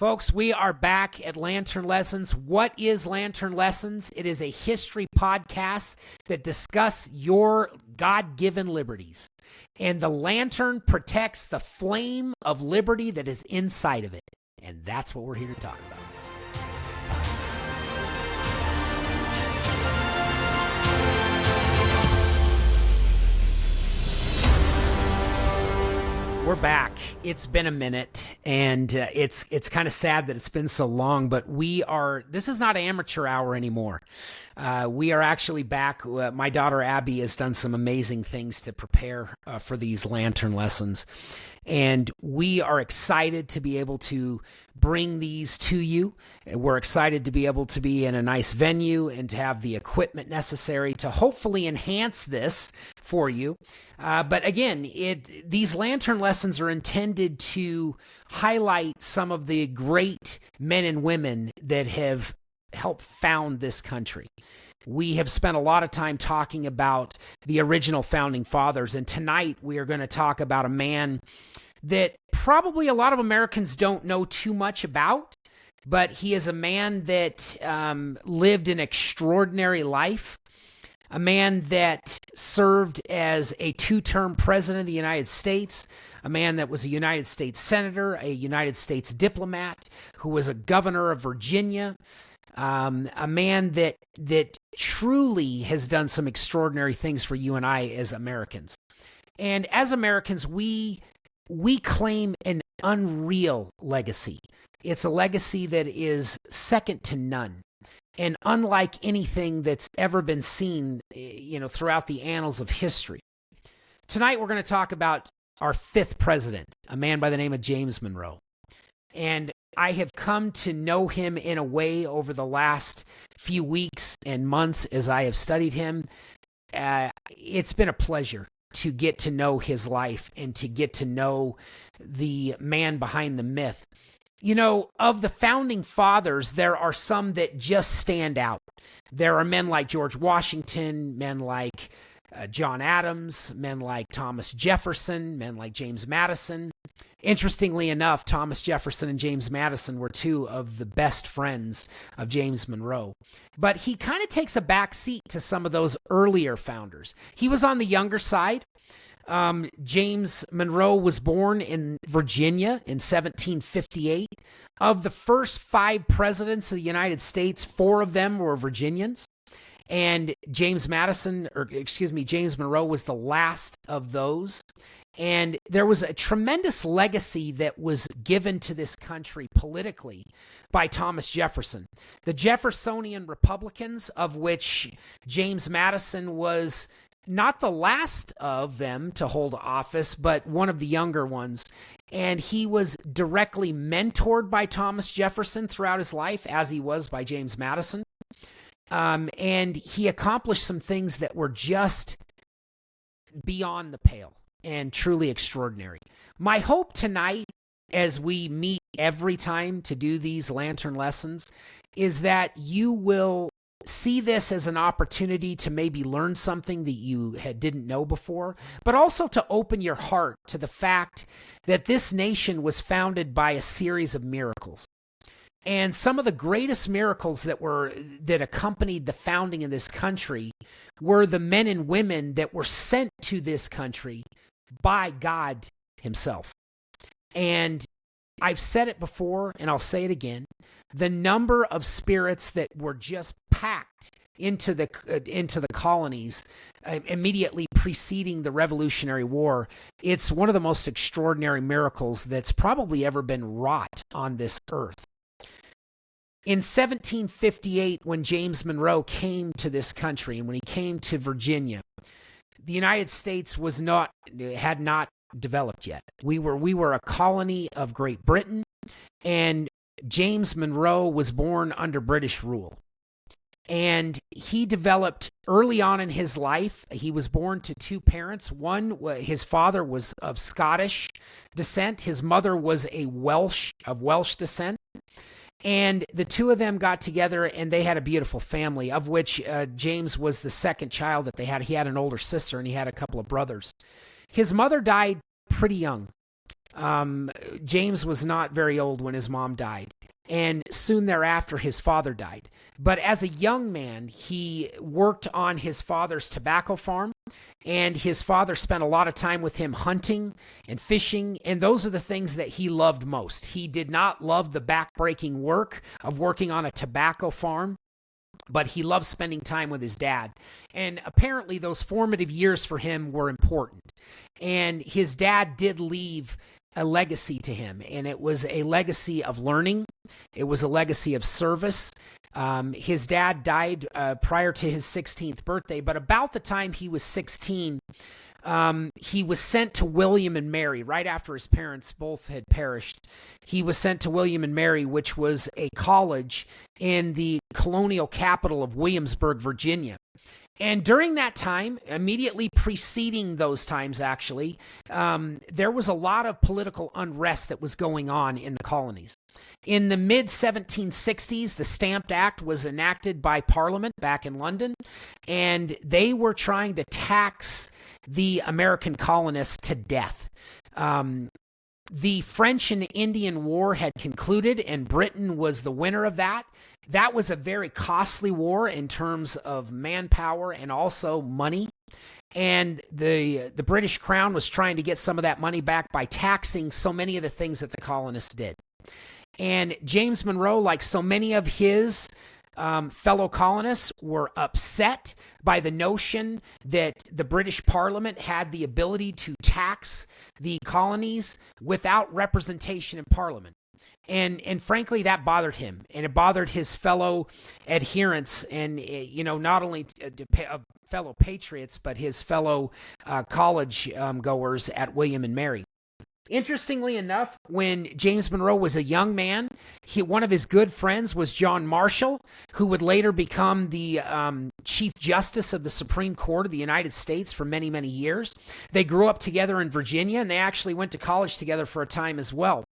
Folks, we are back at Lantern Lessons. What is Lantern Lessons? It is a history podcast that discuss your God-given liberties. And the lantern protects the flame of liberty that is inside of it. And that's what we're here to talk about. We're back. It's been a minute, and it's kind of sad that it's been so long, but this is not amateur hour anymore. We are actually back. My daughter Abby has done some amazing things to prepare for these Lantern Lessons, and we are excited to be able to bring these to you. We're excited to be able to be in a nice venue and to have the equipment necessary to hopefully enhance this for you. But again, these Lantern Lessons are intended to highlight some of the great men and women that have helped found this country. We have spent a lot of time talking about the original founding fathers, and tonight we are going to talk about a man that probably a lot of Americans don't know too much about, but he is a man that lived an extraordinary life, a man that served as a two-term president of the United States, a man that was a United States senator, a United States diplomat, who was a governor of Virginia, a man that truly has done some extraordinary things for you and I as Americans. And as Americans, we claim an unreal legacy. It's a legacy that is second to none, and unlike anything that's ever been seen, throughout the annals of history. Tonight, we're going to talk about our fifth president, a man by the name of James Monroe. And I have come to know him in a way over the last few weeks and months as I have studied him. It's been a pleasure to get to know his life and to get to know the man behind the myth. You know, of the founding fathers, there are some that just stand out. There are men like George Washington, men like John Adams, men like Thomas Jefferson, men like James Madison. Interestingly enough, Thomas Jefferson and James Madison were two of the best friends of James Monroe. But he kind of takes a back seat to some of those earlier founders. He was on the younger side. James Monroe was born in Virginia in 1758. Of the first 5 presidents of the United States, 4 of them were Virginians. And James Monroe was the last of those. And there was a tremendous legacy that was given to this country politically by Thomas Jefferson. The Jeffersonian Republicans, of which James Madison was not the last of them to hold office, but one of the younger ones. And he was directly mentored by Thomas Jefferson throughout his life, as he was by James Madison. And he accomplished some things that were just beyond the pale and truly extraordinary. My hope tonight, as we meet every time to do these Lantern Lessons, is that you will see this as an opportunity to maybe learn something that you didn't know before, but also to open your heart to the fact that this nation was founded by a series of miracles. And some of the greatest miracles that accompanied the founding of this country were the men and women that were sent to this country by God himself. And I've said it before, and I'll say it again, the number of spirits that were just packed into the colonies immediately preceding the Revolutionary War, it's one of the most extraordinary miracles that's probably ever been wrought on this earth. In 1758, when James Monroe came to this country and when he came to Virginia, the United States had not developed yet. We were a colony of Great Britain, and James Monroe was born under British rule. And he developed early on in his life. He was born to 2 parents. His father was of Scottish descent. His mother was of Welsh descent. And the 2 of them got together, and they had a beautiful family, of which James was the second child that they had. He had an older sister, and he had a couple of brothers. His mother died pretty young. James was not very old when his mom died. And soon thereafter, his father died. But as a young man, he worked on his father's tobacco farm, and his father spent a lot of time with him hunting and fishing, and those are the things that he loved most. He did not love the backbreaking work of working on a tobacco farm, but he loved spending time with his dad. And apparently those formative years for him were important. And his dad did leave a legacy to him, and it was a legacy of learning. It was a legacy of service. His dad died prior to his 16th birthday, but about the time he was 16, he was sent to William and Mary right after his parents both had perished. He was sent to William and Mary, which was a college in the colonial capital of Williamsburg, Virginia. And during that time, immediately preceding those times, actually, there was a lot of political unrest that was going on in the colonies. In the mid-1760s, the Stamp Act was enacted by Parliament back in London, and they were trying to tax the American colonists to death. The French and Indian War had concluded, and Britain was the winner of that. That was a very costly war in terms of manpower and also money. And the British Crown was trying to get some of that money back by taxing so many of the things that the colonists did. And James Monroe, like so many of his fellow colonists, were upset by the notion that the British Parliament had the ability to tax the colonies without representation in Parliament. And frankly, that bothered him, and it bothered his fellow adherents, and not only fellow patriots, but his fellow college goers at William and Mary. Interestingly enough, when James Monroe was a young man, one of his good friends was John Marshall, who would later become the Chief Justice of the Supreme Court of the United States for many, many years. They grew up together in Virginia, and they actually went to college together for a time as well.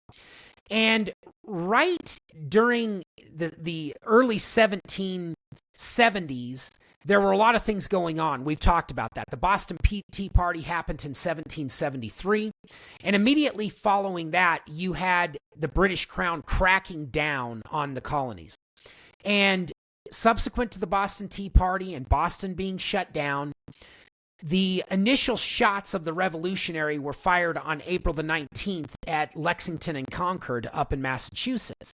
And right during the early 1770s, there were a lot of things going on. We've talked about that. The Boston Tea Party happened in 1773. And immediately following that, you had the British Crown cracking down on the colonies. And subsequent to the Boston Tea Party and Boston being shut down, the initial shots of the Revolutionary were fired on April the 19th at Lexington and Concord up in Massachusetts.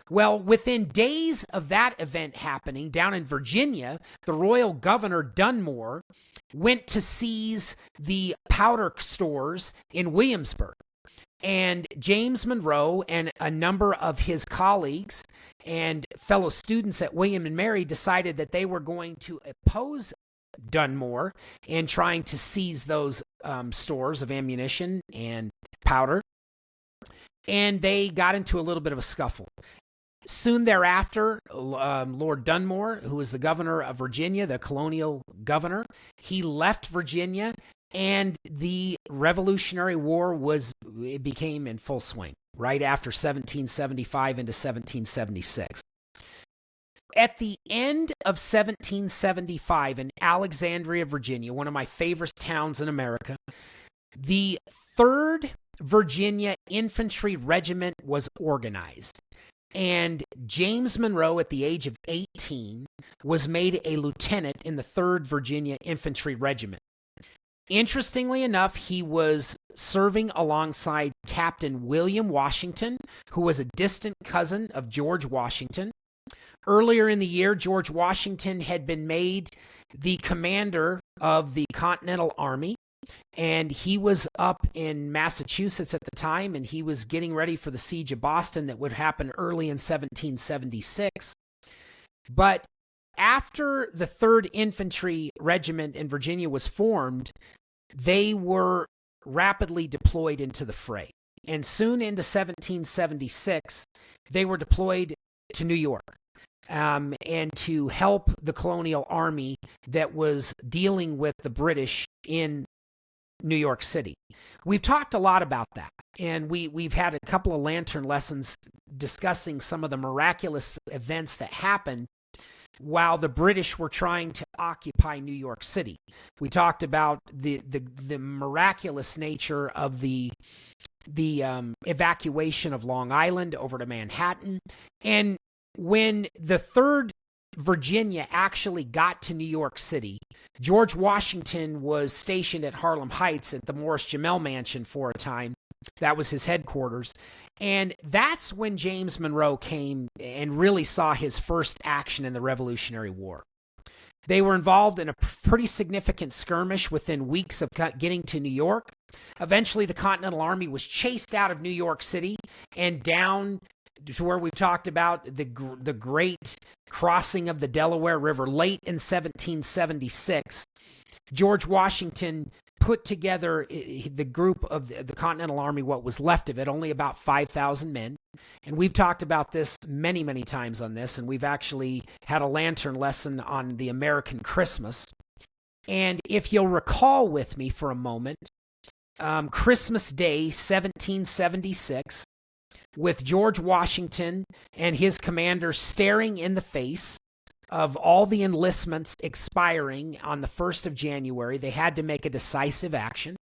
Well, within days of that event happening down in Virginia, the royal governor, Dunmore, went to seize the powder stores in Williamsburg. And James Monroe and a number of his colleagues and fellow students at William and Mary decided that they were going to oppose Dunmore in trying to seize those stores of ammunition and powder. And they got into a little bit of a scuffle. Soon thereafter, Lord Dunmore, who was the governor of Virginia, the colonial governor, he left Virginia, and the Revolutionary War became in full swing right after 1775 into 1776. At the end of 1775 in Alexandria, Virginia, one of my favorite towns in America, the 3rd Virginia Infantry Regiment was organized. And James Monroe, at the age of 18, was made a lieutenant in the 3rd Virginia Infantry Regiment. Interestingly enough, he was serving alongside Captain William Washington, who was a distant cousin of George Washington. Earlier in the year, George Washington had been made the commander of the Continental Army, and he was up in Massachusetts at the time, and he was getting ready for the siege of Boston that would happen early in 1776. But after the 3rd Infantry Regiment in Virginia was formed, they were rapidly deployed into the fray. And soon into 1776, they were deployed to New York. And to help the colonial army that was dealing with the British in New York City. We've talked a lot about that, and we've had a couple of lantern lessons discussing some of the miraculous events that happened while the British were trying to occupy New York City. We talked about the miraculous nature of the the evacuation of Long Island over to Manhattan. And when the 3rd Virginia actually got to New York City, George Washington was stationed at Harlem Heights at the Morris Jamel Mansion for a time. That was his headquarters. And that's when James Monroe came and really saw his first action in the Revolutionary War. They were involved in a pretty significant skirmish within weeks of getting to New York. Eventually, the Continental Army was chased out of New York City and down to where we've talked about the great crossing of the Delaware River late in 1776. George Washington put together the group of the Continental Army, what was left of it, only about 5,000 men. And we've talked about this many, many times on this, and we've actually had a lantern lesson on the American Christmas. And if you'll recall with me for a moment, Christmas Day, 1776, with George Washington and his commanders staring in the face of all the enlistments expiring on the 1st of January, they had to make a decisive action.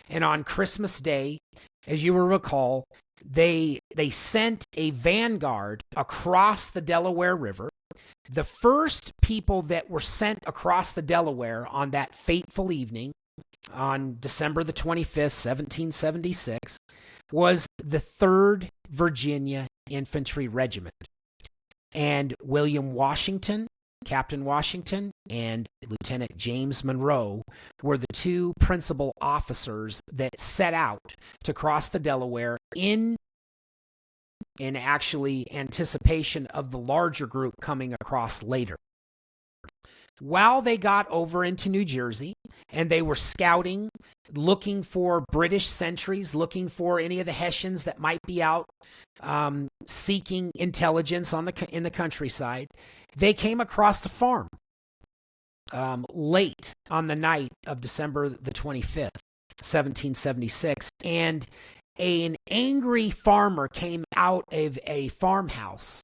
And on Christmas Day, as you will recall, they sent a vanguard across the Delaware River. The first people that were sent across the Delaware on that fateful evening, on December the 25th, 1776, was the 3rd Virginia Infantry Regiment. And William Washington, Captain Washington, and Lieutenant James Monroe were the 2 principal officers that set out to cross the Delaware in actually anticipation of the larger group coming across later. While they got over into New Jersey and they were scouting, looking for British sentries, looking for any of the Hessians that might be out seeking intelligence in the countryside, they came across a farm late on the night of December the 25th, 1776, and an angry farmer came out of a farmhouse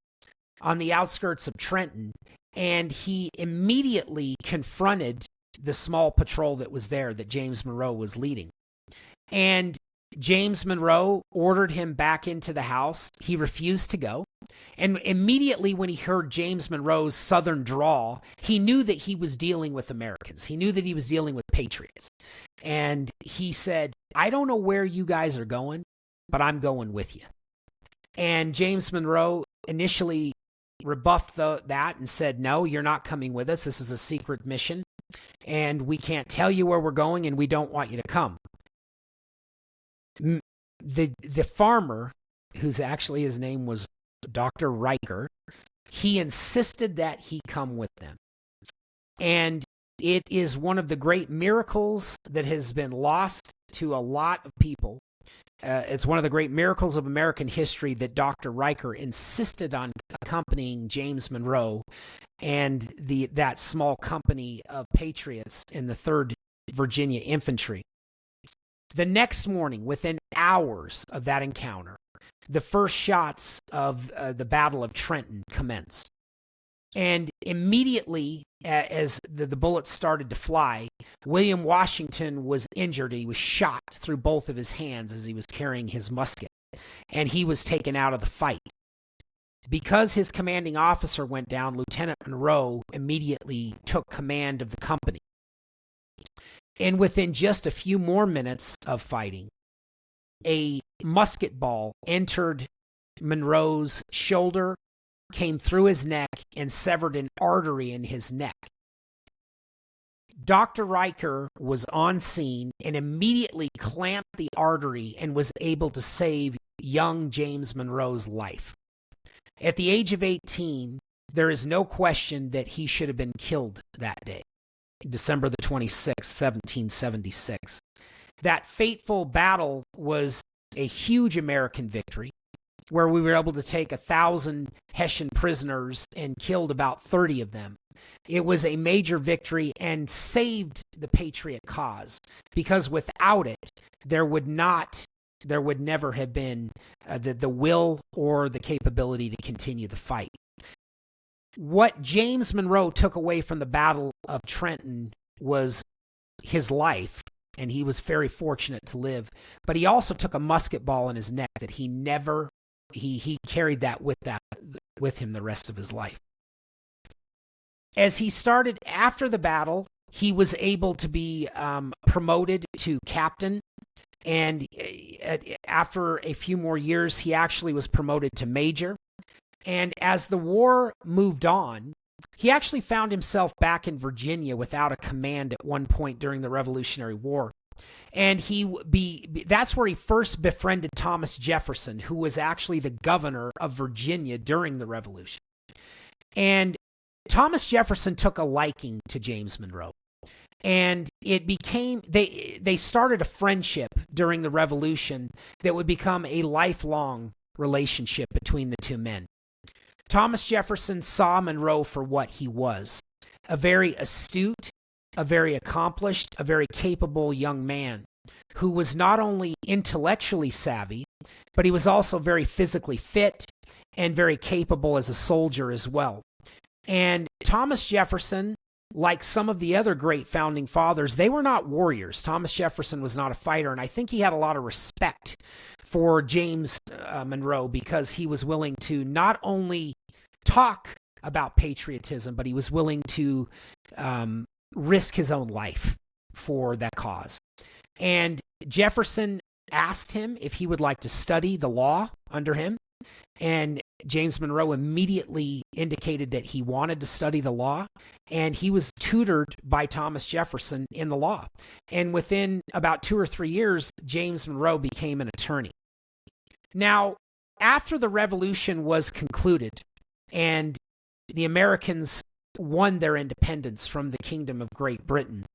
on the outskirts of Trenton, and he immediately confronted the small patrol that was there that James Monroe was leading. And James Monroe ordered him back into the house. He refused to go. And immediately when he heard James Monroe's Southern drawl, he knew that he was dealing with Americans. He knew that he was dealing with patriots. And he said, "I don't know where you guys are going, but I'm going with you." And James Monroe initially rebuffed that and said, "No, you're not coming with us. This is a secret mission, and we can't tell you where we're going, and we don't want you to come." The farmer, whose actually his name was Dr. Riker, he insisted that he come with them. And it is one of the great miracles that has been lost to a lot of people. It's one of the great miracles of American history that Dr. Riker insisted on accompanying James Monroe and that small company of patriots in the 3rd Virginia Infantry. The next morning, within hours of that encounter, the first shots of the Battle of Trenton commenced. And immediately, as the bullets started to fly, William Washington was injured. He was shot through both of his hands as he was carrying his musket, and he was taken out of the fight. Because his commanding officer went down, Lieutenant Monroe immediately took command of the company. And within just a few more minutes of fighting, a musket ball entered Monroe's shoulder, came through his neck, and severed an artery in his neck. Dr. Riker was on scene and immediately clamped the artery and was able to save young James Monroe's life. At the age of 18, there is no question that he should have been killed that day, December the 26th, 1776. That fateful battle was a huge American victory, where we were able to take 1,000 Hessian prisoners and killed about 30 of them. It was a major victory and saved the Patriot cause, because without it, there would never have been the will or the capability to continue the fight. What James Monroe took away from the Battle of Trenton was his life, and he was very fortunate to live. But he also took a musket ball in his neck that he carried that with him the rest of his life. As he started after the battle, he was able to be promoted to captain. And after a few more years, he actually was promoted to major. And as the war moved on, he actually found himself back in Virginia without a command at one point during the Revolutionary War. And that's where he first befriended Thomas Jefferson, who was actually the governor of Virginia during the Revolution. And Thomas Jefferson took a liking to James Monroe. And it became, they started a friendship during the Revolution that would become a lifelong relationship between the two men. Thomas Jefferson saw Monroe for what he was, a very astute, a very accomplished, a very capable young man who was not only intellectually savvy, but he was also very physically fit and very capable as a soldier as well. And Thomas Jefferson, like some of the other great founding fathers, they were not warriors. Thomas Jefferson was not a fighter, and I think he had a lot of respect for James Monroe because he was willing to not only talk about patriotism, but he was willing to risk his own life for that cause. And Jefferson asked him if he would like to study the law under him, and James Monroe immediately indicated that he wanted to study the law, and he was tutored by Thomas Jefferson in the law. And within about 2 or 3 years, James Monroe became an attorney. Now, after the Revolution was concluded and the Americans won their independence from the Kingdom of Great Britain,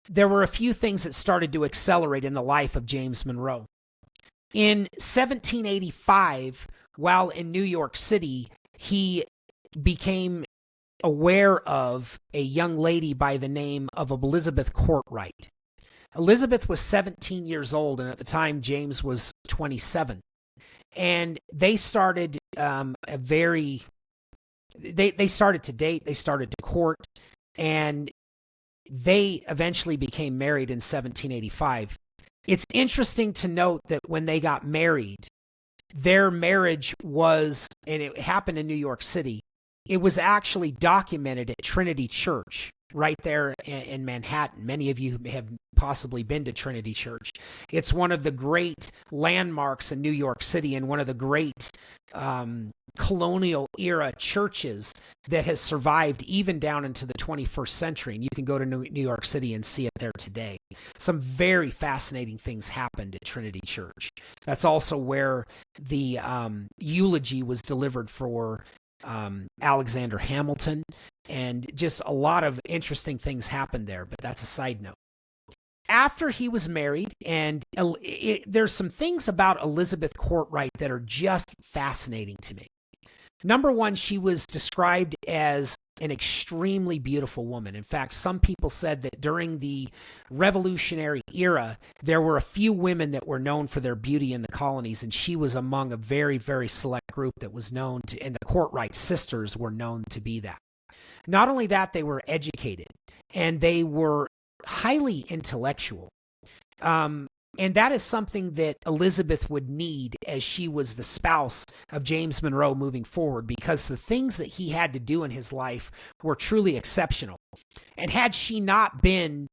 there were a few things that started to accelerate in the life of James Monroe. In 1785, while in New York City, he became aware of a young lady by the name of Elizabeth Courtright. Elizabeth was 17 years old, and at the time, James was 27. And they started they started to date, they started to court, and they eventually became married in 1785. It's interesting to note that when they got married, their marriage was, and it happened in New York City, it was actually documented at Trinity Church right there in Manhattan. Many of you have possibly been to Trinity Church. It's one of the great landmarks in New York City and one of the great colonial era churches that has survived even down into the 21st century. And you can go to New York City and see it there today. Some very fascinating things happened at Trinity Church. That's also where the eulogy was delivered for Alexander Hamilton, and just a lot of interesting things happened there, but that's a side note. After he was married, and there's some things about Elizabeth Courtright that are just fascinating to me. Number one, she was described as an extremely beautiful woman. In fact, some people said that during the Revolutionary era, there were a few women that were known for their beauty in the colonies, and she was among a very, very select group that was known to, and the Courtright sisters were known to be that. Not only that, they were educated, and they were highly intellectual. And that is something that Elizabeth would need as she was the spouse of James Monroe moving forward, because the things that he had to do in his life were truly exceptional. And had she not been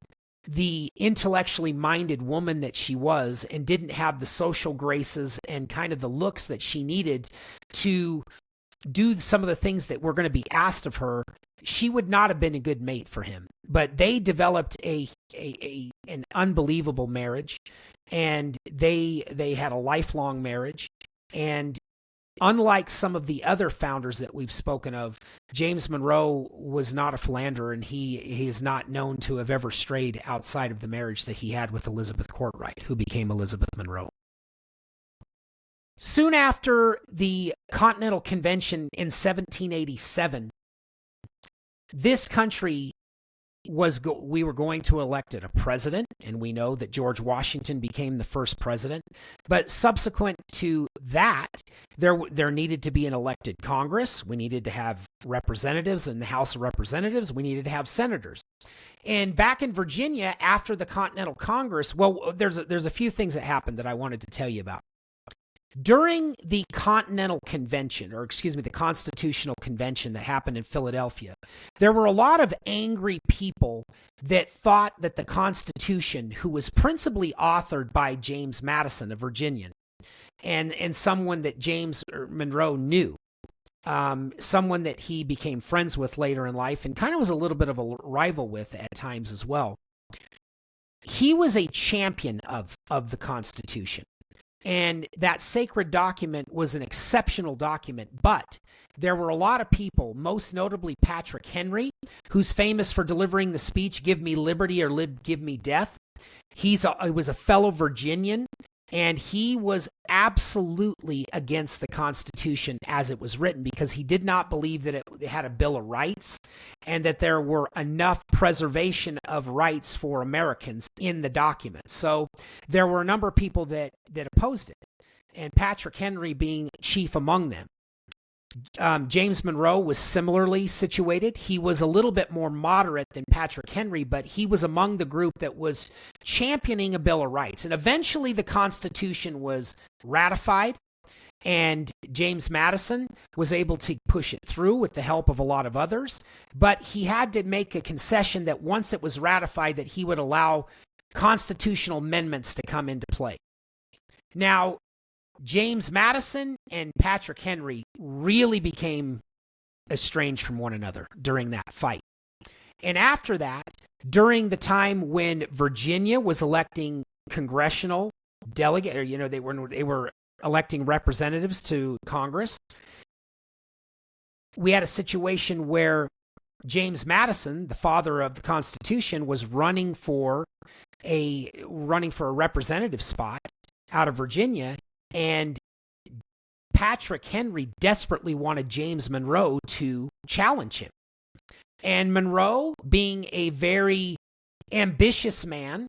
the intellectually minded woman that she was and didn't have the social graces and kind of the looks that she needed to do some of the things that were going to be asked of her, she would not have been a good mate for him. But they developed an unbelievable marriage, and they had a lifelong marriage. And unlike some of the other founders that we've spoken of, James Monroe was not a philanderer, and he is not known to have ever strayed outside of the marriage that he had with Elizabeth Courtright, who became Elizabeth Monroe. Soon after the Continental Convention in 1787, this country we were going to elect a president, and we know that George Washington became the first president. But subsequent to that, there needed to be an elected Congress. We needed to have representatives in the House of Representatives. We needed to have senators. And back in Virginia, after the Continental Congress, well, there's a few things that happened that I wanted to tell you about. During the Continental Convention, or excuse me, the Constitutional Convention that happened in Philadelphia, there were a lot of angry people that thought that the Constitution, who was principally authored by James Madison, a Virginian, and someone that James Monroe knew, someone that he became friends with later in life and kind of was a little bit of a rival with at times as well. He was a champion of the Constitution. And that sacred document was an exceptional document, but there were a lot of people, most notably Patrick Henry, who's famous for delivering the speech, "Give me liberty or give me death." He was a fellow Virginian, and he was absolutely against the Constitution as it was written because he did not believe that it had a Bill of Rights and that there were enough preservation of rights for Americans in the document. So there were a number of people that opposed it, and Patrick Henry being chief among them. James Monroe was similarly situated. He was a little bit more moderate than Patrick Henry, but he was among the group that was championing a Bill of Rights. And eventually the Constitution was ratified, and James Madison was able to push it through with the help of a lot of others. But he had to make a concession that once it was ratified, that he would allow constitutional amendments to come into play. Now, James Madison and Patrick Henry really became estranged from one another during that fight. And after that, during the time when Virginia was electing congressional delegate, or they were electing representatives to Congress, we had a situation where James Madison, the father of the Constitution, was running for a representative spot out of Virginia. And Patrick Henry desperately wanted James Monroe to challenge him. And Monroe, being a very ambitious man,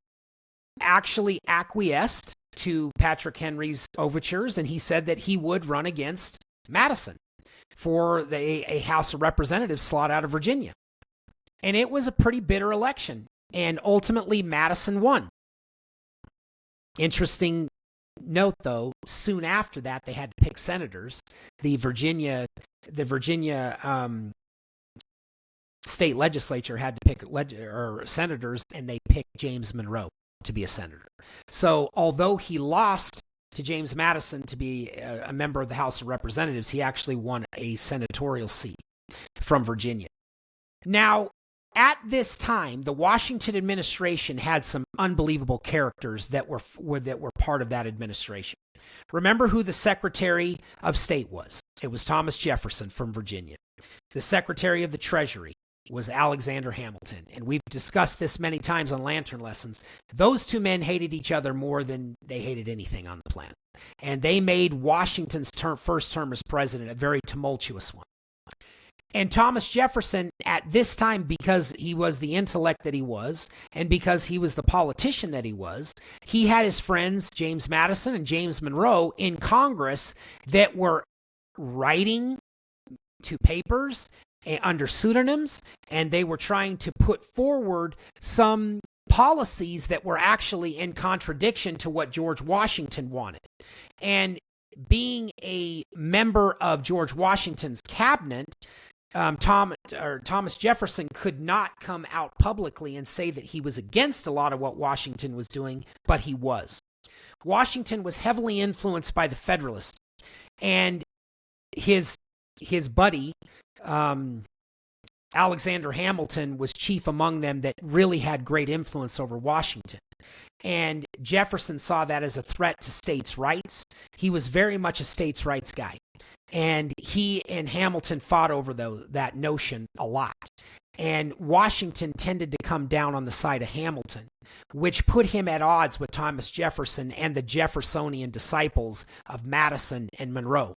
actually acquiesced to Patrick Henry's overtures, and he said that he would run against Madison for a House of Representatives slot out of Virginia. And it was a pretty bitter election, and ultimately Madison won. Interesting note, though, soon after that, they had to pick senators. The Virginia state legislature had to pick senators, and they picked James Monroe to be a senator. So although he lost to James Madison to be a member of the House of Representatives, he actually won a senatorial seat from Virginia. Now, at this time, the Washington administration had some unbelievable characters that were part of that administration. Remember who the Secretary of State was? It was Thomas Jefferson from Virginia. The Secretary of the Treasury was Alexander Hamilton, and we've discussed this many times on Lantern Lessons. Those two men hated each other more than they hated anything on the planet, and they made Washington's first term as president a very tumultuous one. And Thomas Jefferson, at this time, because he was the intellect that he was, and because he was the politician that he was, he had his friends, James Madison and James Monroe, in Congress that were writing to papers under pseudonyms, and they were trying to put forward some policies that were actually in contradiction to what George Washington wanted. And being a member of George Washington's cabinet, Thomas Jefferson could not come out publicly and say that he was against a lot of what Washington was doing, but he was. Washington was heavily influenced by the Federalists, and his buddy, Alexander Hamilton, was chief among them that really had great influence over Washington. And Jefferson saw that as a threat to states' rights. He was very much a states' rights guy. And he and Hamilton fought over that notion a lot. And Washington tended to come down on the side of Hamilton, which put him at odds with Thomas Jefferson and the Jeffersonian disciples of Madison and Monroe.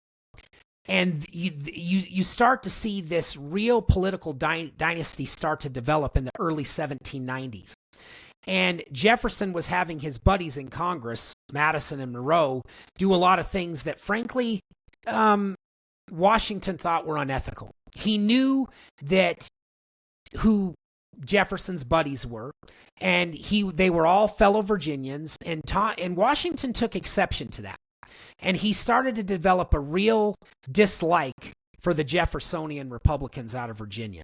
And you start to see this real political dynasty start to develop in the early 1790s. And Jefferson was having his buddies in Congress, Madison and Monroe, do a lot of things that, frankly, Washington thought were unethical. He knew that who Jefferson's buddies were, and they were all fellow Virginians, and Washington took exception to that. And he started to develop a real dislike for the Jeffersonian Republicans out of Virginia.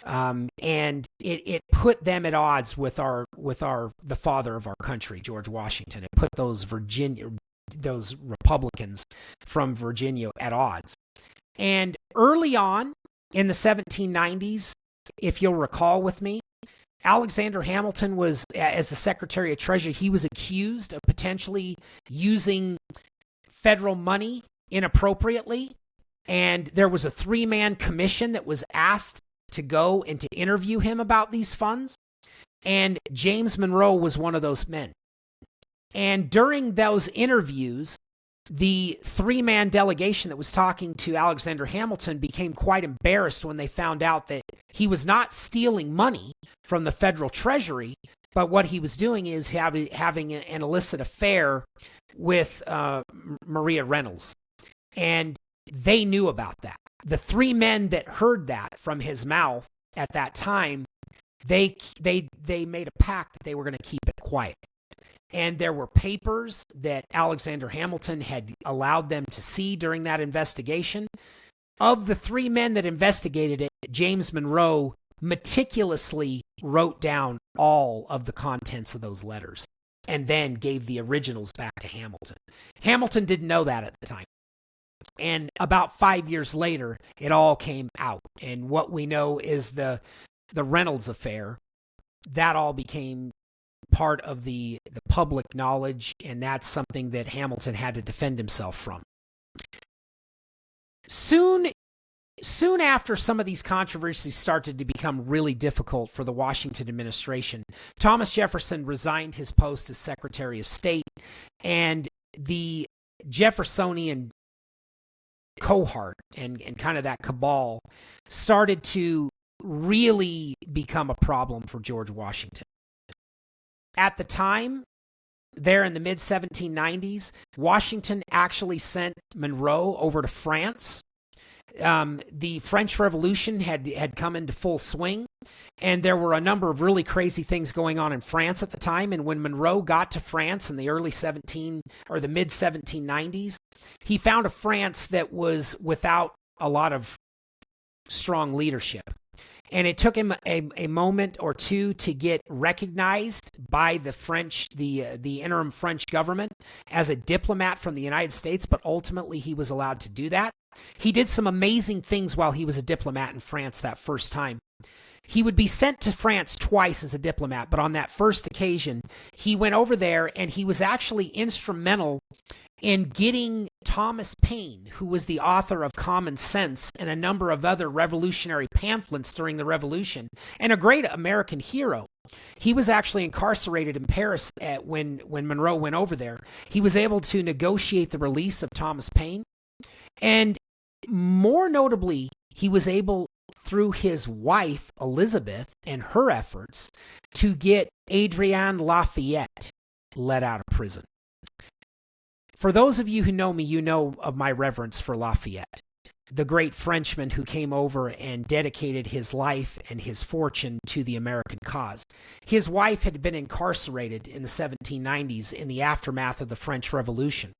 And it put them at odds with the father of our country, George Washington. It put those Republicans from Virginia at odds. And early on in the 1790s, if you'll recall with me, Alexander Hamilton was, as the Secretary of Treasury, he was accused of potentially using federal money inappropriately. And there was a 3-man commission that was asked to go and to interview him about these funds. And James Monroe was one of those men. And during those interviews, the 3-man delegation that was talking to Alexander Hamilton became quite embarrassed when they found out that he was not stealing money from the federal treasury, but what he was doing is having an illicit affair with Maria Reynolds. And they knew about that. The 3 men that heard that from his mouth at that time, they made a pact that they were going to keep it quiet. And there were papers that Alexander Hamilton had allowed them to see during that investigation. Of the 3 men that investigated it, James Monroe meticulously wrote down all of the contents of those letters and then gave the originals back to Hamilton. Hamilton didn't know that at the time. And about 5 years later, it all came out. And what we know is the Reynolds affair, that all became part of the public knowledge, and that's something that Hamilton had to defend himself from. Soon after some of these controversies started to become really difficult for the Washington administration, Thomas Jefferson resigned his post as Secretary of State, and the Jeffersonian cohort and kind of that cabal started to really become a problem for George Washington. At the time, there in the mid-1790s, Washington actually sent Monroe over to France. The French Revolution had come into full swing, and there were a number of really crazy things going on in France at the time. And when Monroe got to France in the the mid-1790s, he found a France that was without a lot of strong leadership. And it took him a moment or two to get recognized by the interim French government as a diplomat from the United States, but ultimately he was allowed to do that. He did some amazing things while he was a diplomat in France that first time. He would be sent to France twice as a diplomat, but on that first occasion, he went over there and he was actually instrumental in getting Thomas Paine, who was the author of Common Sense and a number of other revolutionary pamphlets during the Revolution, and a great American hero. He was actually incarcerated in Paris when Monroe went over there. He was able to negotiate the release of Thomas Paine, and more notably, he was able, through his wife, Elizabeth, and her efforts, to get Adrienne Lafayette let out of prison. For those of you who know me, you know of my reverence for Lafayette, the great Frenchman who came over and dedicated his life and his fortune to the American cause. His wife had been incarcerated in the 1790s in the aftermath of the French Revolution.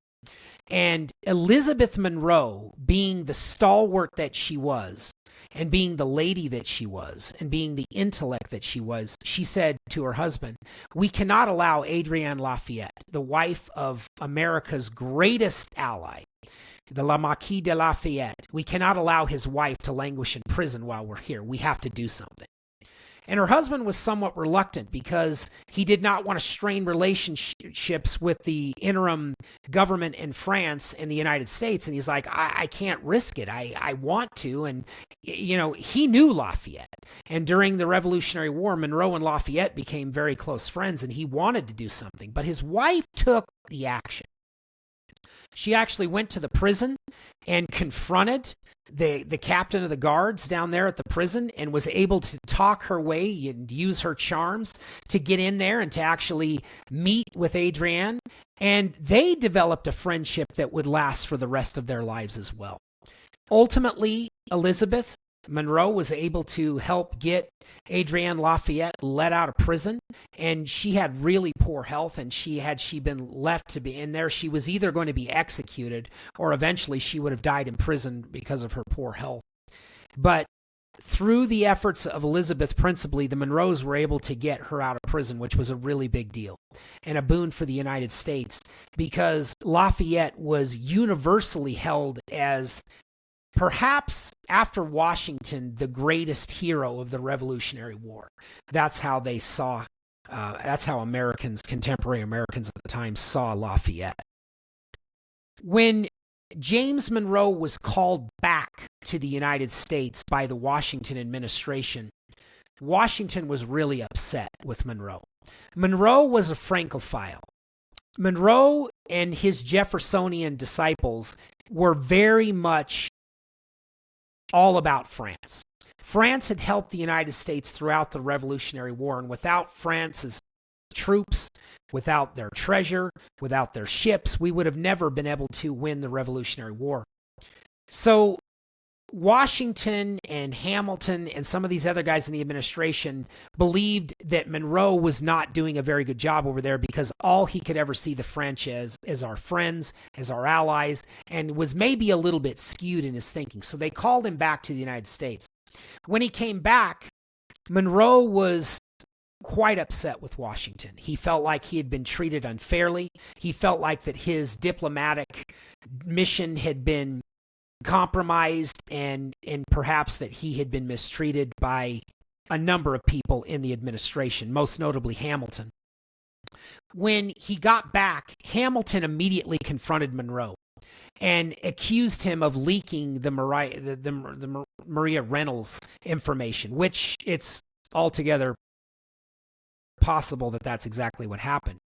And Elizabeth Monroe, being the stalwart that she was, and being the lady that she was, and being the intellect that she was, she said to her husband, "We cannot allow Adrienne Lafayette, the wife of America's greatest ally, the La Marquise de Lafayette, we cannot allow his wife to languish in prison while we're here. We have to do something." And her husband was somewhat reluctant because he did not want to strain relationships with the interim government in France and the United States. And he's like, I can't risk it. I want to. And, you know, he knew Lafayette. And during the Revolutionary War, Monroe and Lafayette became very close friends, and he wanted to do something. But his wife took the action. She actually went to the prison and confronted the captain of the guards down there at the prison and was able to talk her way and use her charms to get in there and to actually meet with Adrienne. And they developed a friendship that would last for the rest of their lives as well. Ultimately, Elizabeth Monroe was able to help get Adrienne Lafayette let out of prison, and she had really poor health, and had she been left to be in there, she was either going to be executed or eventually she would have died in prison because of her poor health. But through the efforts of Elizabeth principally, the Monroes were able to get her out of prison, which was a really big deal and a boon for the United States, because Lafayette was universally held as, perhaps after Washington, the greatest hero of the Revolutionary War. That's how they saw, that's how contemporary Americans at the time saw Lafayette. When James Monroe was called back to the United States by the Washington administration, Washington was really upset with Monroe. Monroe was a Francophile. Monroe and his Jeffersonian disciples were very much all about France. France had helped the United States throughout the Revolutionary War, and without France's troops, without their treasure, without their ships, we would have never been able to win the Revolutionary War. So Washington and Hamilton and some of these other guys in the administration believed that Monroe was not doing a very good job over there, because all he could ever see the French as our friends, as our allies, and was maybe a little bit skewed in his thinking. So they called him back to the United States. When he came back, Monroe was quite upset with Washington. He felt like he had been treated unfairly. He felt like that his diplomatic mission had been compromised, and perhaps that he had been mistreated by a number of people in the administration, most notably Hamilton. When he got back, Hamilton immediately confronted Monroe and accused him of leaking the Maria Reynolds information, which it's altogether possible that that's exactly what happened.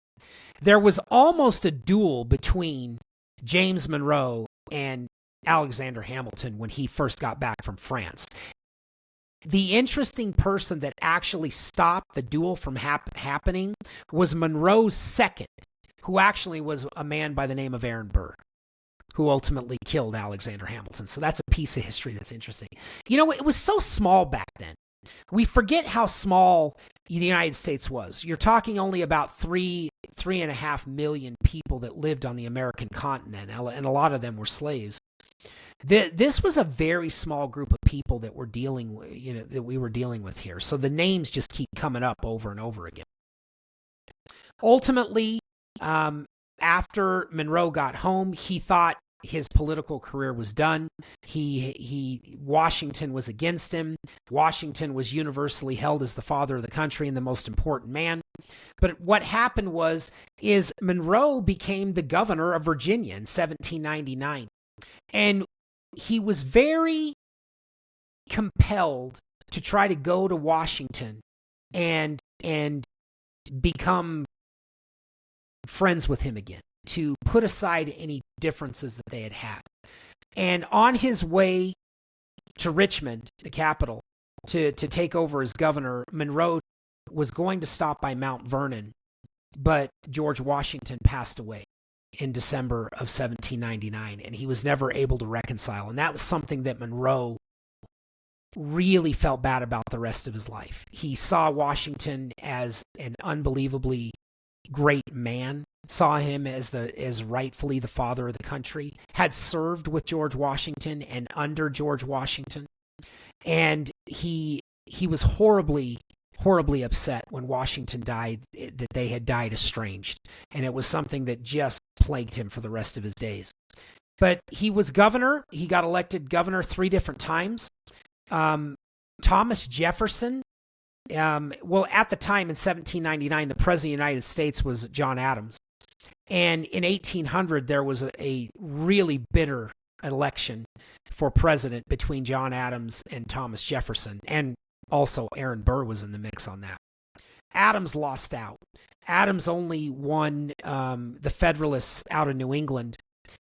There was almost a duel between James Monroe and Alexander Hamilton when he first got back from France. The interesting person that actually stopped the duel from happening was Monroe's second, who actually was a man by the name of Aaron Burr, who ultimately killed Alexander Hamilton. So that's a piece of history that's interesting. You know, it was so small back then. We forget how small the United States was. You're talking only about 3.5 million people that lived on the American continent, and a lot of them were slaves. This was a very small group of people that we're dealing with, that we were dealing with here. So the names just keep coming up over and over again. Ultimately, after Monroe got home, he thought his political career was done. Washington was against him. Washington was universally held as the father of the country and the most important man. But what happened is Monroe became the governor of Virginia in 1799. And he was very compelled to try to go to Washington and become friends with him again, to put aside any differences that they had had. And on his way to Richmond, the capital, to take over as governor, Monroe was going to stop by Mount Vernon, but George Washington passed away in December of 1799, and he was never able to reconcile. And that was something that Monroe really felt bad about the rest of his life. He saw Washington as an unbelievably great man, saw him as rightfully the father of the country, had served with George Washington and under George Washington, and he was horribly upset when Washington died, that they had died estranged, and it was something that just plagued him for the rest of his days. But he was governor. He got elected governor 3 different times. Thomas Jefferson, at the time in 1799, the president of the United States was John Adams. And in 1800, there was a really bitter election for president between John Adams and Thomas Jefferson. And also Aaron Burr was in the mix on that. Adams lost out. Adams only won the Federalists out of New England,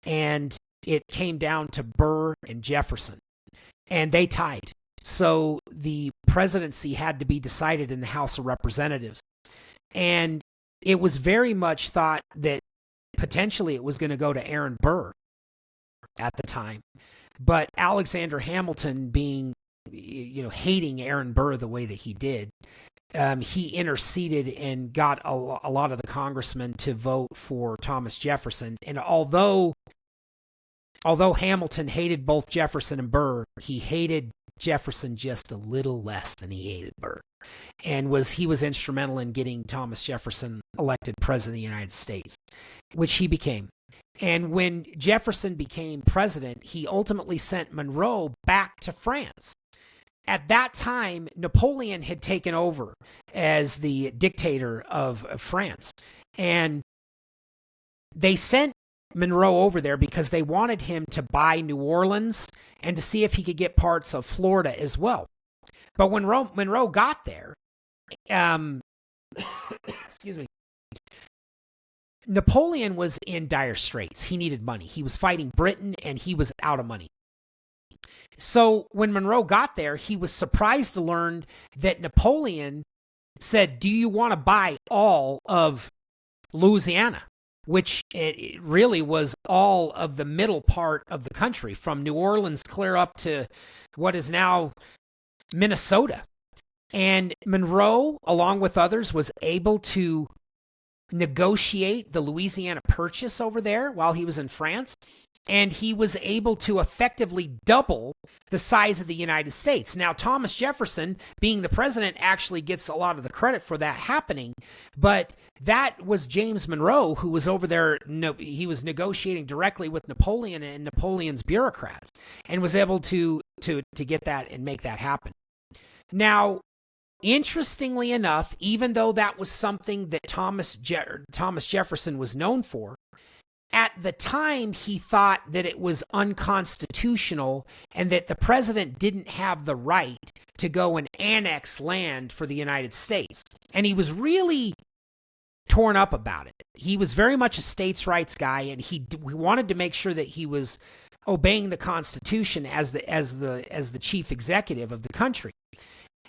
and it came down to Burr and Jefferson, and they tied. So the presidency had to be decided in the House of Representatives, and it was very much thought that potentially it was going to go to Aaron Burr at the time. But Alexander Hamilton, being hating Aaron Burr the way that he did, he interceded and got a lot of the congressmen to vote for Thomas Jefferson. And although Hamilton hated both Jefferson and Burr, he hated Jefferson just a little less than he hated Burr, and he was instrumental in getting Thomas Jefferson elected president of the United States, which he became. And when Jefferson became president, he ultimately sent Monroe back to France. At that time, Napoleon had taken over as the dictator of France, and they sent Monroe over there because they wanted him to buy New Orleans and to see if he could get parts of Florida as well. But when Monroe got there, excuse me, Napoleon was in dire straits. He needed money. He was fighting Britain, and he was out of money. So when Monroe got there, he was surprised to learn that Napoleon said, "Do you want to buy all of Louisiana?" Which it really was all of the middle part of the country, from New Orleans clear up to what is now Minnesota. And Monroe, along with others, was able to negotiate the Louisiana Purchase over there while he was in France. And he was able to effectively double the size of the United States. Now, Thomas Jefferson, being the president, actually gets a lot of the credit for that happening. But that was James Monroe, who was over there. He was negotiating directly with Napoleon and Napoleon's bureaucrats, and was able to get that and make that happen. Now, interestingly enough, even though that was something that Thomas Jefferson was known for, at the time, he thought that it was unconstitutional and that the president didn't have the right to go and annex land for the United States. And he was really torn up about it. He was very much a states' rights guy, and he wanted to make sure that he was obeying the Constitution as the chief executive of the country.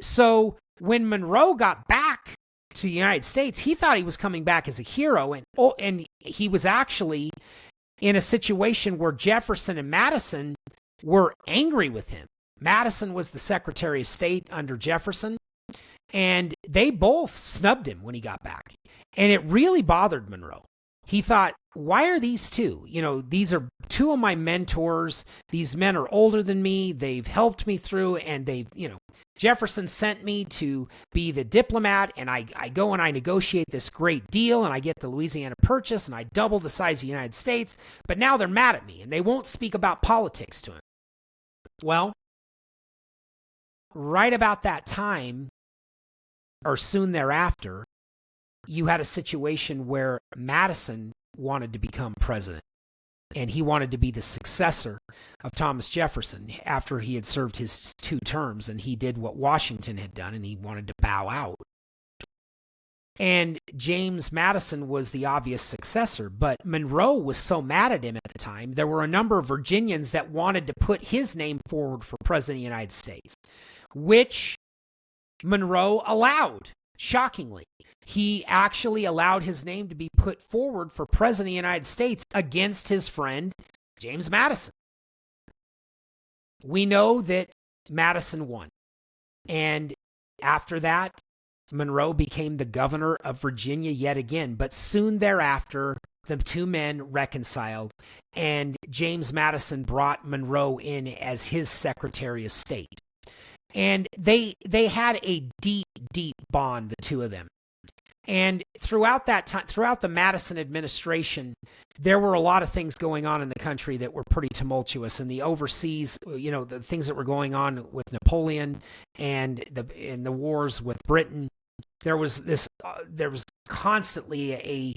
So when Monroe got back to the United States, he thought he was coming back as a hero, and he was actually in a situation where Jefferson and Madison were angry with him. Madison was the Secretary of State under Jefferson, and they both snubbed him when he got back. And it really bothered Monroe. He thought, why are these two? These are two of my mentors. These men are older than me. They've helped me through, and Jefferson sent me to be the diplomat, and I go and I negotiate this great deal, and I get the Louisiana Purchase, and I double the size of the United States. But now they're mad at me, and they won't speak about politics to him. Well, right about that time, or soon thereafter, you had a situation where Madison wanted to become president, and he wanted to be the successor of Thomas Jefferson after he had served his 2 terms, and he did what Washington had done, and he wanted to bow out. And James Madison was the obvious successor, but Monroe was so mad at him at the time, there were a number of Virginians that wanted to put his name forward for president of the United States, which Monroe allowed, shockingly. He actually allowed his name to be put forward for president of the United States against his friend, James Madison. We know that Madison won. And after that, Monroe became the governor of Virginia yet again. But soon thereafter, the two men reconciled, and James Madison brought Monroe in as his Secretary of State. And they had a deep, deep bond, the two of them. And throughout that time, throughout the Madison administration, there were a lot of things going on in the country that were pretty tumultuous. And the overseas, the things that were going on with Napoleon and the wars with Britain, there was constantly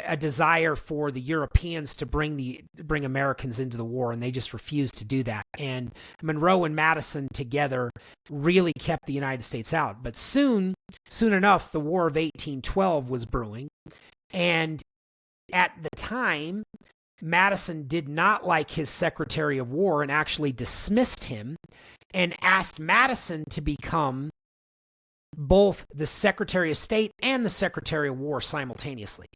a desire for the Europeans to bring Americans into the war, and they just refused to do that. And Monroe and Madison together really kept the United States out. But soon enough, the War of 1812 was brewing, and at the time, Madison did not like his Secretary of War and actually dismissed him and asked Madison to become both the Secretary of State and the Secretary of War simultaneously.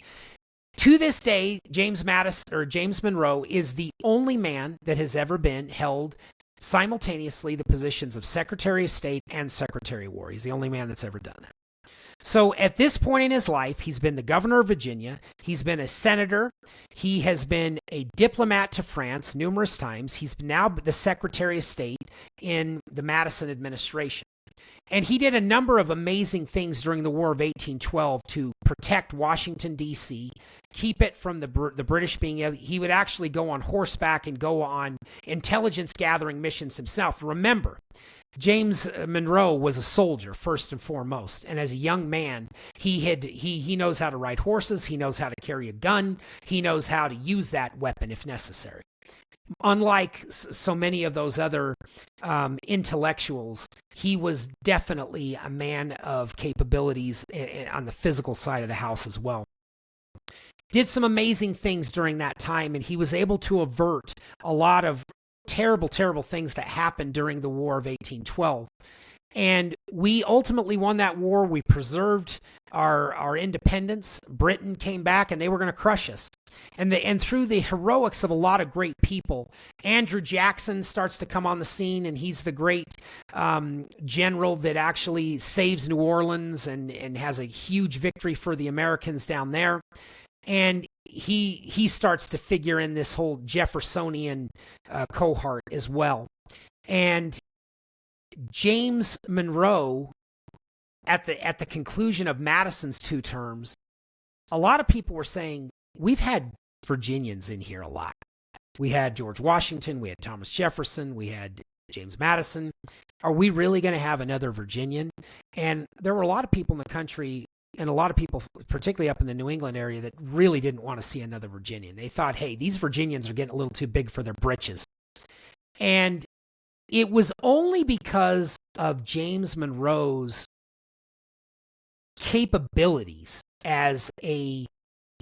To this day, James Monroe is the only man that has ever been held simultaneously the positions of Secretary of State and Secretary of War. He's the only man that's ever done that. So at this point in his life, he's been the governor of Virginia. He's been a senator. He has been a diplomat to France numerous times. He's now the Secretary of State in the Madison administration. And he did a number of amazing things during the War of 1812 to protect Washington, D.C., keep it from the British being able. He would actually go on horseback and go on intelligence gathering missions himself. Remember, James Monroe was a soldier first and foremost, and as a young man, he knows how to ride horses, he knows how to carry a gun, he knows how to use that weapon if necessary. Unlike so many of those other intellectuals, he was definitely a man of capabilities on the physical side of the house as well. Did some amazing things during that time, and he was able to avert a lot of terrible, terrible things that happened during the War of 1812. And we ultimately won that war. We preserved our independence. Britain came back, and they were going to crush us. And through the heroics of a lot of great people, Andrew Jackson starts to come on the scene, and he's the great general that actually saves New Orleans and has a huge victory for the Americans down there. And he starts to figure in this whole Jeffersonian cohort as well. And James Monroe, at the conclusion of Madison's 2 terms, a lot of people were saying, we've had Virginians in here a lot. We had George Washington, we had Thomas Jefferson, we had James Madison. Are we really going to have another Virginian? And there were a lot of people in the country, and a lot of people, particularly up in the New England area, that really didn't want to see another Virginian. They thought, hey, these Virginians are getting a little too big for their britches. And it was only because of James Monroe's capabilities as a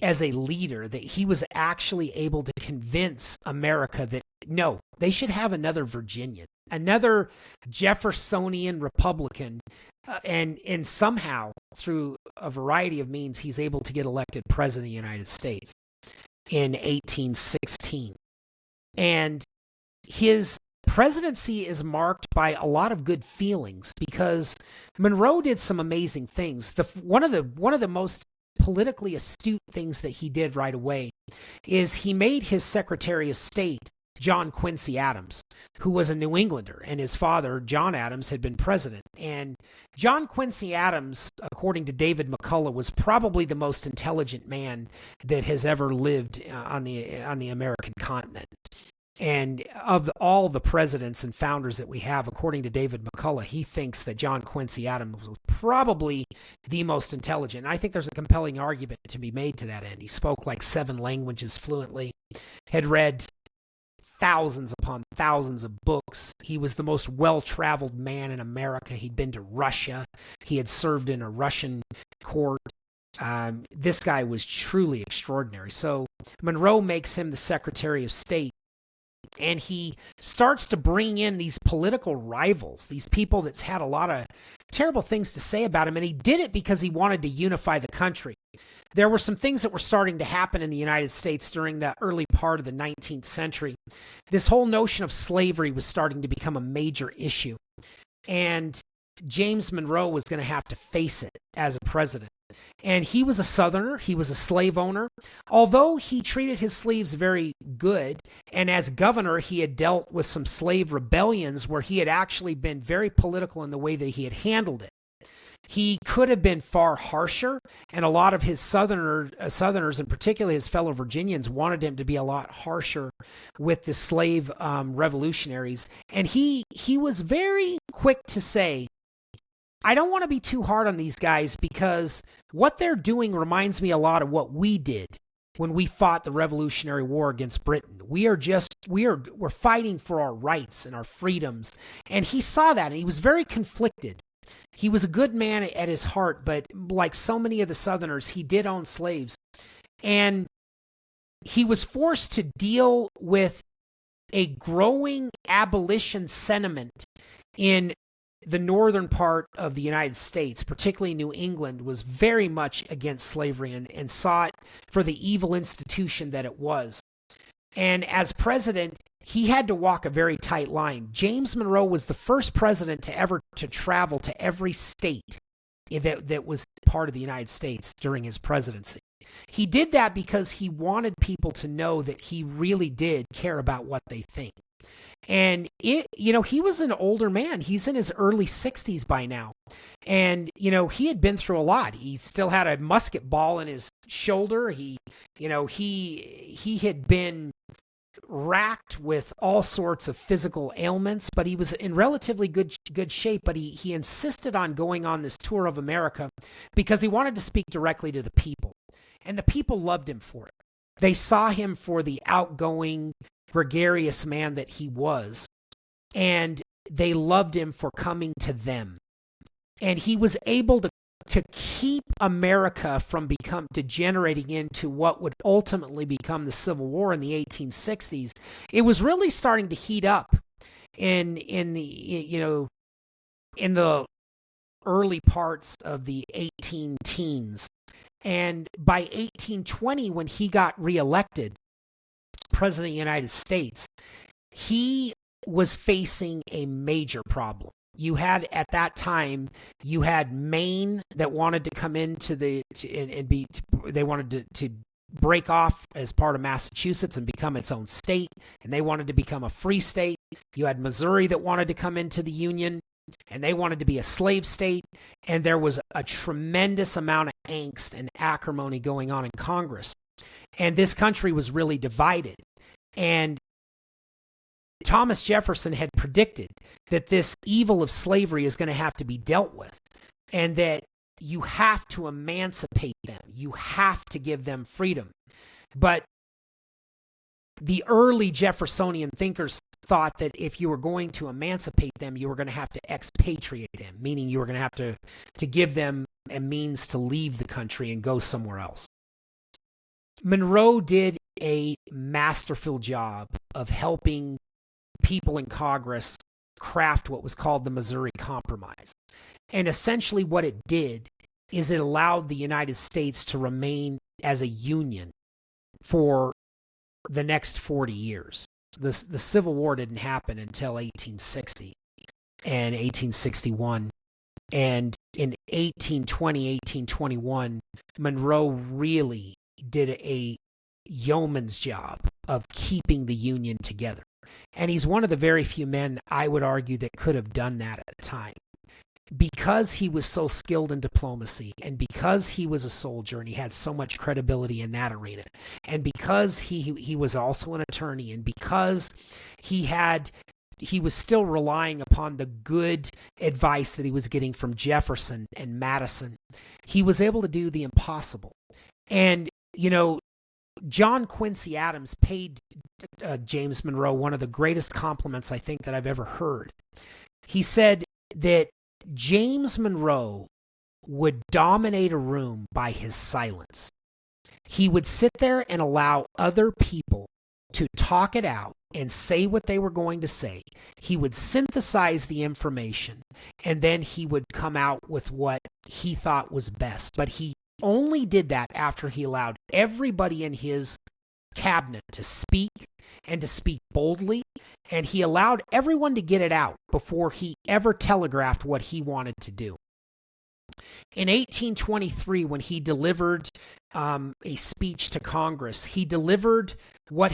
leader that he was actually able to convince America that, no, they should have another Virginian, another Jeffersonian Republican, and somehow, through a variety of means, he's able to get elected president of the United States in 1816. And his presidency is marked by a lot of good feelings because Monroe did some amazing things. One of the most politically astute things that he did right away is he made his Secretary of State John Quincy Adams, who was a New Englander, and his father, John Adams, had been president. And John Quincy Adams, according to David McCullough, was probably the most intelligent man that has ever lived on the American continent. And of all the presidents and founders that we have, according to David McCullough, he thinks that John Quincy Adams was probably the most intelligent. And I think there's a compelling argument to be made to that end. He spoke like 7 languages fluently, had read thousands upon thousands of books. He was the most well-traveled man in America. He'd been to Russia. He had served in a Russian court. This guy was truly extraordinary. So Monroe makes him the Secretary of State. And he starts to bring in these political rivals, these people that's had a lot of terrible things to say about him. And he did it because he wanted to unify the country. There were some things that were starting to happen in the United States during the early part of the 19th century. This whole notion of slavery was starting to become a major issue. And James Monroe was going to have to face it as a president. And he was a Southerner. He was a slave owner. Although he treated his slaves very good, and as governor, he had dealt with some slave rebellions where he had actually been very political in the way that he had handled it. He could have been far harsher, and a lot of his Southerners, and particularly his fellow Virginians, wanted him to be a lot harsher with the slave revolutionaries. And he was very quick to say, I don't want to be too hard on these guys because what they're doing reminds me a lot of what we did when we fought the Revolutionary War against Britain. We're fighting for our rights and our freedoms. And he saw that, and he was very conflicted. He was a good man at his heart, but like so many of the Southerners, he did own slaves. And he was forced to deal with a growing abolition sentiment in the northern part of the United States, particularly New England, was very much against slavery and saw it for the evil institution that it was. And as president, he had to walk a very tight line. James Monroe was the first president to ever to travel to every state that was part of the United States during his presidency. He did that because he wanted people to know that he really did care about what they think. And he was an older man. He's in his early 60s by now. And, he had been through a lot. He still had a musket ball in his shoulder. He had been racked with all sorts of physical ailments, but he was in relatively good shape. But he insisted on going on this tour of America because he wanted to speak directly to the people. And the people loved him for it. They saw him for the outgoing, gregarious man that he was, and they loved him for coming to them. And he was able to keep America from degenerating into what would ultimately become the Civil War in the 1860s. It was really starting to heat up in the early parts of the 18 teens. And by 1820, when he got reelected president of the United States, he was facing a major problem. At that time, you had Maine that wanted to come into they wanted to break off as part of Massachusetts and become its own state, and they wanted to become a free state. You had Missouri that wanted to come into the Union, and they wanted to be a slave state, and there was a tremendous amount of angst and acrimony going on in Congress. And this country was really divided. And Thomas Jefferson had predicted that this evil of slavery is going to have to be dealt with, and that you have to emancipate them. You have to give them freedom. But the early Jeffersonian thinkers thought that if you were going to emancipate them, you were going to have to expatriate them, meaning you were going to have to give them a means to leave the country and go somewhere else. Monroe did a masterful job of helping people in Congress craft what was called the Missouri Compromise. And essentially what it did is it allowed the United States to remain as a union for the next 40 years. The Civil War didn't happen until 1860 and 1861. And in 1820, 1821, Monroe really did a yeoman's job of keeping the Union together. And he's one of the very few men, I would argue, that could have done that at the time. Because he was so skilled in diplomacy, and because he was a soldier and he had so much credibility in that arena, and because he was also an attorney, and because he was still relying upon the good advice that he was getting from Jefferson and Madison, he was able to do the impossible. And, John Quincy Adams paid James Monroe one of the greatest compliments I think that I've ever heard. He said that James Monroe would dominate a room by his silence. He would sit there and allow other people to talk it out and say what they were going to say. He would synthesize the information, and then he would come out with what he thought was best. But he only did that after he allowed everybody in his cabinet to speak, and to speak boldly, and he allowed everyone to get it out before he ever telegraphed what he wanted to do. In 1823, when he delivered a speech to Congress, he delivered what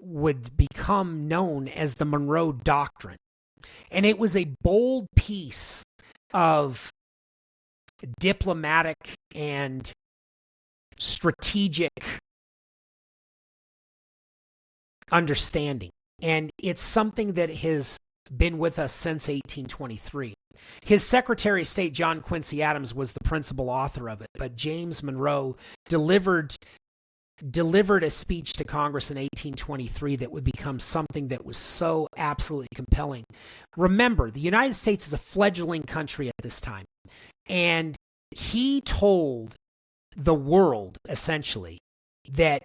would become known as the Monroe Doctrine. And it was a bold piece of diplomatic and strategic understanding. And it's something that has been with us since 1823. His Secretary of State, John Quincy Adams, was the principal author of it, but James Monroe delivered a speech to Congress in 1823 that would become something that was so absolutely compelling. Remember, the United States is a fledgling country at this time, and he told the world, essentially, that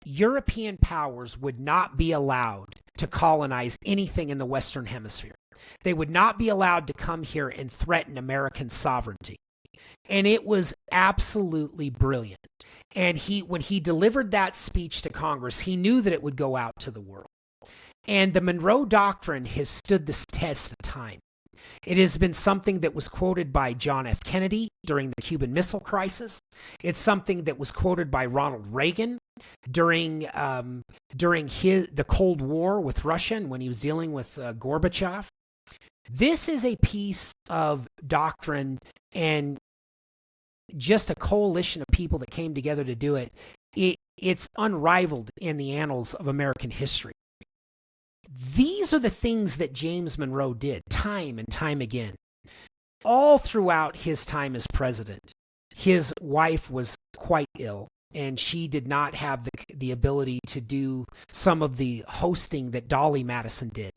European powers would not be allowed to colonize anything in the Western Hemisphere. They would not be allowed to come here and threaten American sovereignty. And it was absolutely brilliant. And when he delivered that speech to Congress, he knew that it would go out to the world. And the Monroe Doctrine has stood the test of time. It has been something that was quoted by John F. Kennedy during the Cuban Missile Crisis. It's something that was quoted by Ronald Reagan during the Cold War with Russia and when he was dealing with Gorbachev. This is a piece of doctrine and just a coalition of people that came together to do it. It's unrivaled in the annals of American history. These are the things that James Monroe did time and time again. All throughout his time as president, his wife was quite ill, and she did not have the ability to do some of the hosting that Dolly Madison did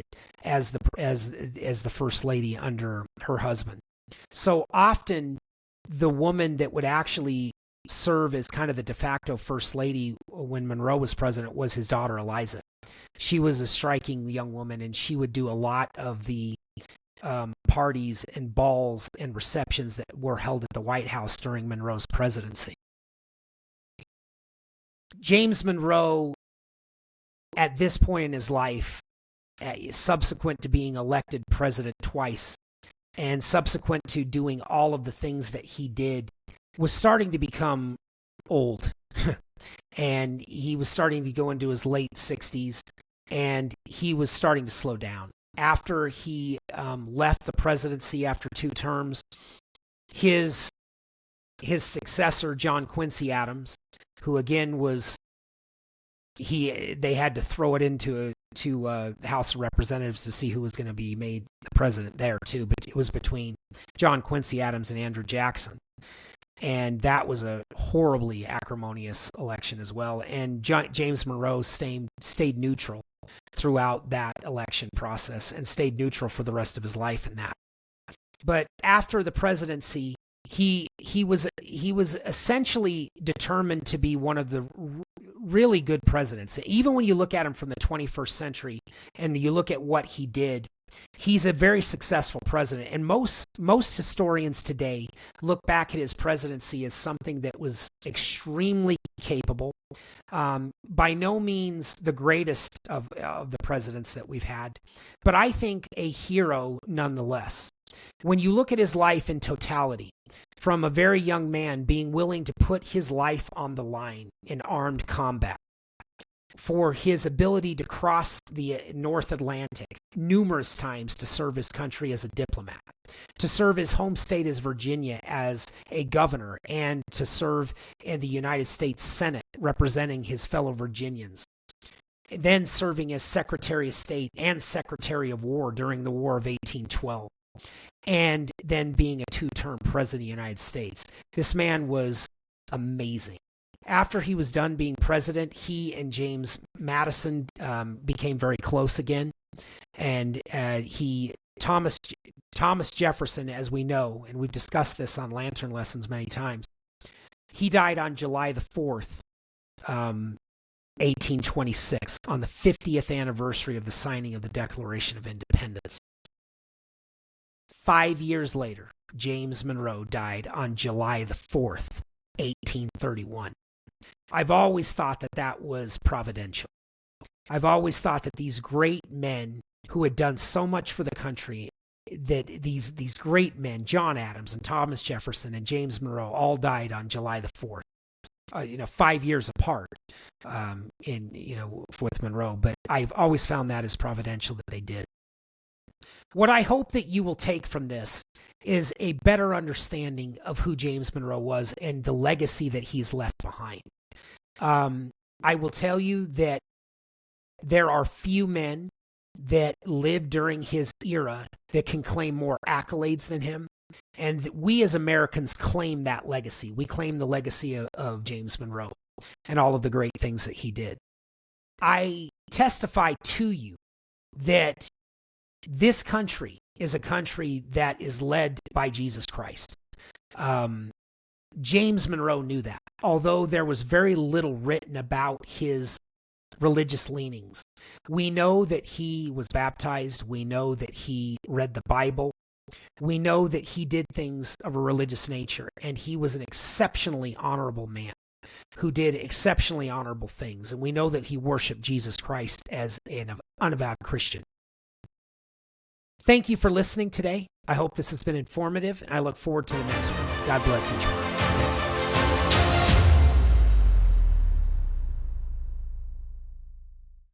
as the first lady under her husband. So often, the woman that would actually serve as kind of the de facto first lady when Monroe was president was his daughter Eliza. She was a striking young woman, and she would do a lot of the parties and balls and receptions that were held at the White House during Monroe's presidency. James Monroe, at this point in his life, subsequent to being elected president twice, and subsequent to doing all of the things that he did, was starting to become old. And he was starting to go into his late 60s, and he was starting to slow down. After he left the presidency after 2 terms, his successor, John Quincy Adams, who again was, they had to throw it into the House of Representatives to see who was going to be made the president there too, but it was between John Quincy Adams and Andrew Jackson. And that was a horribly acrimonious election as well. And James Monroe stayed neutral throughout that election process and stayed neutral for the rest of his life in that. But after the presidency, he was essentially determined to be one of the really good presidents. Even when you look at him from the 21st century and you look at what he did, he's a very successful president. And most historians today look back at his presidency as something that was extremely capable. By no means the greatest of the presidents that we've had, but I think a hero nonetheless. When you look at his life in totality, from a very young man being willing to put his life on the line in armed combat, for his ability to cross the North Atlantic numerous times to serve his country as a diplomat, to serve his home state as Virginia as a governor, and to serve in the United States Senate representing his fellow Virginians, then serving as Secretary of State and Secretary of War during the War of 1812, and then being a 2-term president of the United States. This man was amazing. After he was done being president, he and James Madison became very close again. And Thomas Jefferson, as we know, and we've discussed this on Lantern Lessons many times, he died on July the 4th, 1826, on the 50th anniversary of the signing of the Declaration of Independence. 5 years later, James Monroe died on July the 4th, 1831. I've always thought that was providential. I've always thought that these great men who had done so much for the country, that these great men, John Adams and Thomas Jefferson and James Monroe, all died on July the 4th, 5 years apart with Monroe. But I've always found that as providential that they did. What I hope that you will take from this is a better understanding of who James Monroe was and the legacy that he's left behind. I will tell you that there are few men that lived during his era that can claim more accolades than him. And we as Americans claim that legacy. We claim the legacy of James Monroe and all of the great things that he did. I testify to you that this country is a country that is led by Jesus Christ. James Monroe knew that, although there was very little written about his religious leanings. We know that he was baptized. We know that he read the Bible. We know that he did things of a religious nature, and he was an exceptionally honorable man. who did exceptionally honorable things, and we know that he worshiped Jesus Christ as an unavowed Christian. Thank you for listening today. I hope this has been informative, and I look forward to the next one. God bless each one.